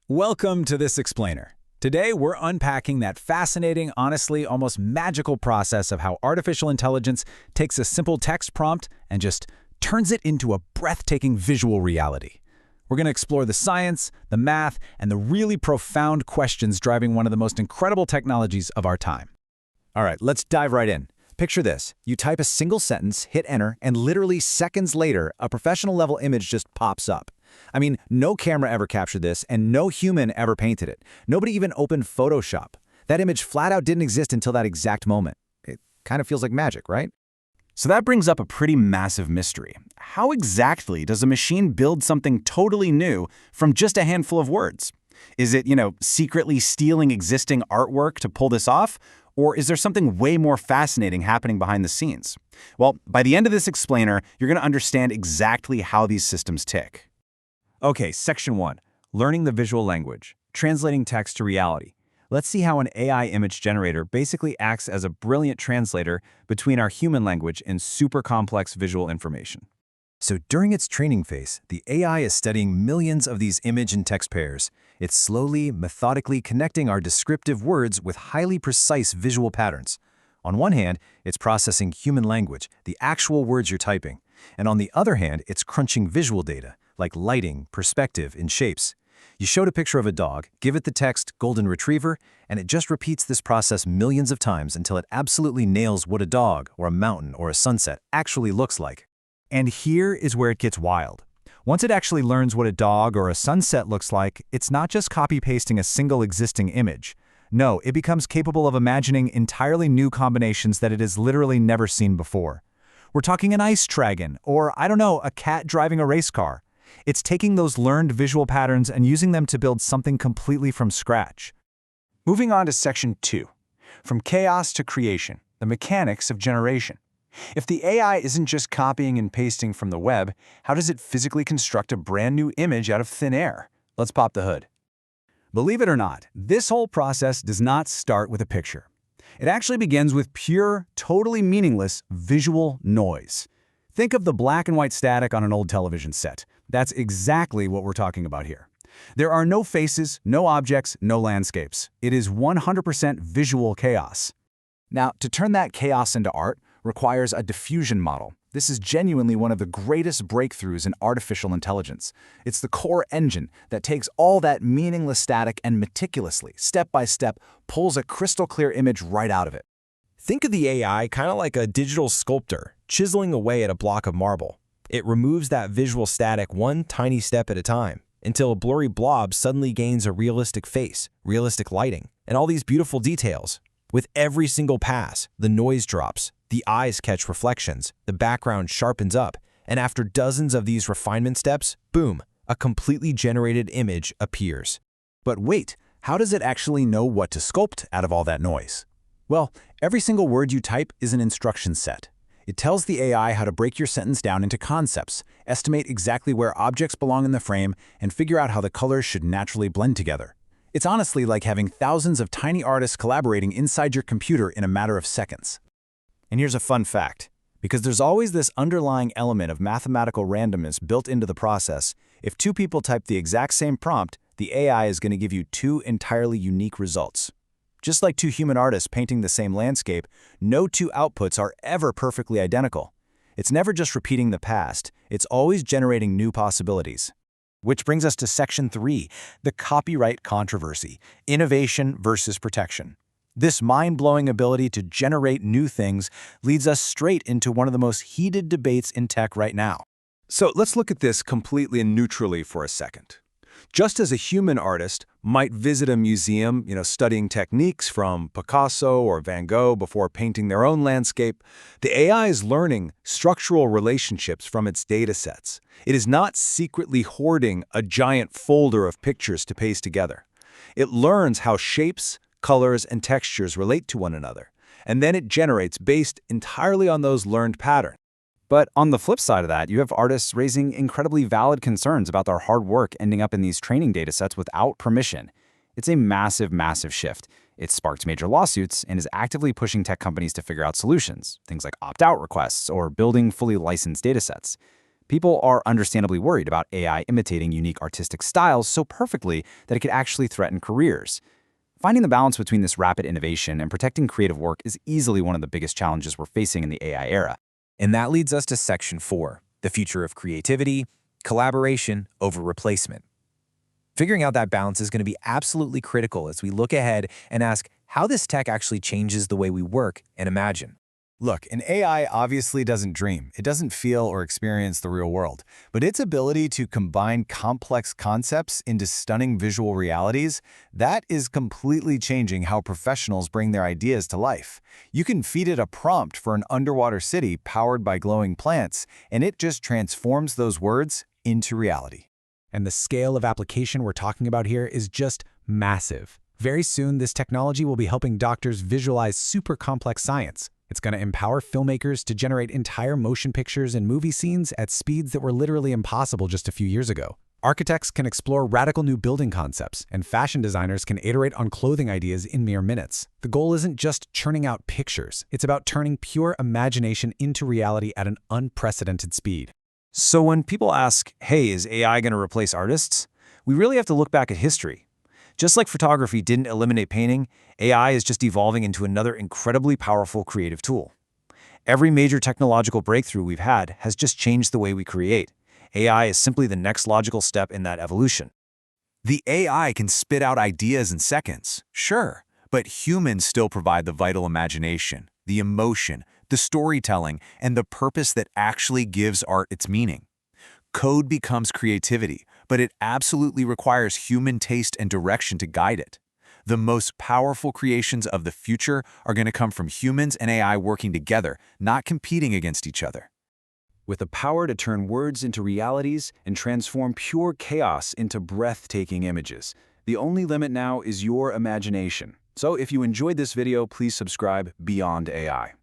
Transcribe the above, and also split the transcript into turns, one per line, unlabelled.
Welcome to This Explainer. Today, we're unpacking that fascinating, honestly, almost magical process of how artificial intelligence takes a simple text prompt and just turns it into a breathtaking visual reality. We're going to explore the science, the math, and the really profound questions driving one of the most incredible technologies of our time. All right, let's dive right in. Picture this. You type a single sentence, hit enter, and literally seconds later, a professional-level image just pops up. I mean, no camera ever captured this, and no human ever painted it. Nobody even opened Photoshop. That image flat out didn't exist until that exact moment. It kind of feels like magic, right? So that brings up a pretty massive mystery. How exactly does a machine build something totally new from just a handful of words? Is it, secretly stealing existing artwork to pull this off? Or is there something way more fascinating happening behind the scenes? Well, by the end of this explainer, you're going to understand exactly how these systems tick. Okay, Section 1. Learning the visual language. Translating text to reality. Let's see how an AI image generator basically acts as a brilliant translator between our human language and super complex visual information.
So during its training phase, the AI is studying millions of these image and text pairs. It's slowly, methodically connecting our descriptive words with highly precise visual patterns. On one hand, it's processing human language, the actual words you're typing. And on the other hand, it's crunching visual data, like lighting, perspective, and shapes. You showed a picture of a dog, give it the text golden retriever, and it just repeats this process millions of times until it absolutely nails what a dog or a mountain or a sunset actually looks like.
And here is where it gets wild. Once it actually learns what a dog or a sunset looks like, it's not just copy-pasting a single existing image. No, it becomes capable of imagining entirely new combinations that it has literally never seen before. We're talking an ice dragon, or, a cat driving a race car. It's taking those learned visual patterns and using them to build something completely from scratch. Moving on to Section 2. From chaos to creation, the mechanics of generation. If the AI isn't just copying and pasting from the web, how does it physically construct a brand new image out of thin air? Let's pop the hood. Believe it or not, this whole process does not start with a picture. It actually begins with pure, totally meaningless visual noise. Think of the black and white static on an old television set. That's exactly what we're talking about here. There are no faces, no objects, no landscapes. It is 100% visual chaos. Now, to turn that chaos into art requires a diffusion model. This is genuinely one of the greatest breakthroughs in artificial intelligence. It's the core engine that takes all that meaningless static and meticulously, step by step, pulls a crystal clear image right out of it.
Think of the AI kind of like a digital sculptor chiseling away at a block of marble. It removes that visual static one tiny step at a time until a blurry blob suddenly gains a realistic face, realistic lighting, and all these beautiful details. With every single pass, the noise drops, the eyes catch reflections, the background sharpens up, and after dozens of these refinement steps, boom, a completely generated image appears.
But wait, how does it actually know what to sculpt out of all that noise? Well, every single word you type is an instruction set. It tells the AI how to break your sentence down into concepts, estimate exactly where objects belong in the frame, and figure out how the colors should naturally blend together. It's honestly like having thousands of tiny artists collaborating inside your computer in a matter of seconds. And here's a fun fact. Because there's always this underlying element of mathematical randomness built into the process, if two people type the exact same prompt, the AI is going to give you two entirely unique results. Just like two human artists painting the same landscape, no two outputs are ever perfectly identical. It's never just repeating the past, it's always generating new possibilities. Which brings us to Section 3, the copyright controversy, innovation versus protection. This mind-blowing ability to generate new things leads us straight into one of the most heated debates in tech right now. So let's look at this completely and neutrally for a second. Just as a human artist might visit a museum, studying techniques from Picasso or Van Gogh before painting their own landscape, the AI is learning structural relationships from its data sets. It is not secretly hoarding a giant folder of pictures to paste together. It learns how shapes, colors, and textures relate to one another, and then it generates based entirely on those learned patterns. But on the flip side of that, you have artists raising incredibly valid concerns about their hard work ending up in these training datasets without permission. It's a massive, massive shift. It sparked major lawsuits and is actively pushing tech companies to figure out solutions, things like opt-out requests or building fully licensed datasets.
People are understandably worried about AI imitating unique artistic styles so perfectly that it could actually threaten careers. Finding the balance between this rapid innovation and protecting creative work is easily one of the biggest challenges we're facing in the AI era. And that leads us to Section 4, the future of creativity, collaboration over replacement. Figuring out that balance is going to be absolutely critical as we look ahead and ask how this tech actually changes the way we work and imagine.
Look, an AI obviously doesn't dream. It doesn't feel or experience the real world. But its ability to combine complex concepts into stunning visual realities, that is completely changing how professionals bring their ideas to life. You can feed it a prompt for an underwater city powered by glowing plants, and it just transforms those words into reality.
And the scale of application we're talking about here is just massive. Very soon, this technology will be helping doctors visualize super complex science. It's going to empower filmmakers to generate entire motion pictures and movie scenes at speeds that were literally impossible just a few years ago. Architects can explore radical new building concepts, and fashion designers can iterate on clothing ideas in mere minutes. The goal isn't just churning out pictures. It's about turning pure imagination into reality at an unprecedented speed.
So when people ask, hey, is AI going to replace artists? We really have to look back at history. Just like photography didn't eliminate painting, AI is just evolving into another incredibly powerful creative tool. Every major technological breakthrough we've had has just changed the way we create. AI is simply the next logical step in that evolution.
The AI can spit out ideas in seconds, sure, but humans still provide the vital imagination, the emotion, the storytelling, and the purpose that actually gives art its meaning. Code becomes creativity, but it absolutely requires human taste and direction to guide it. The most powerful creations of the future are going to come from humans and AI working together, not competing against each other.
With the power to turn words into realities and transform pure chaos into breathtaking images, the only limit now is your imagination. So if you enjoyed this video, please subscribe Beyond AI.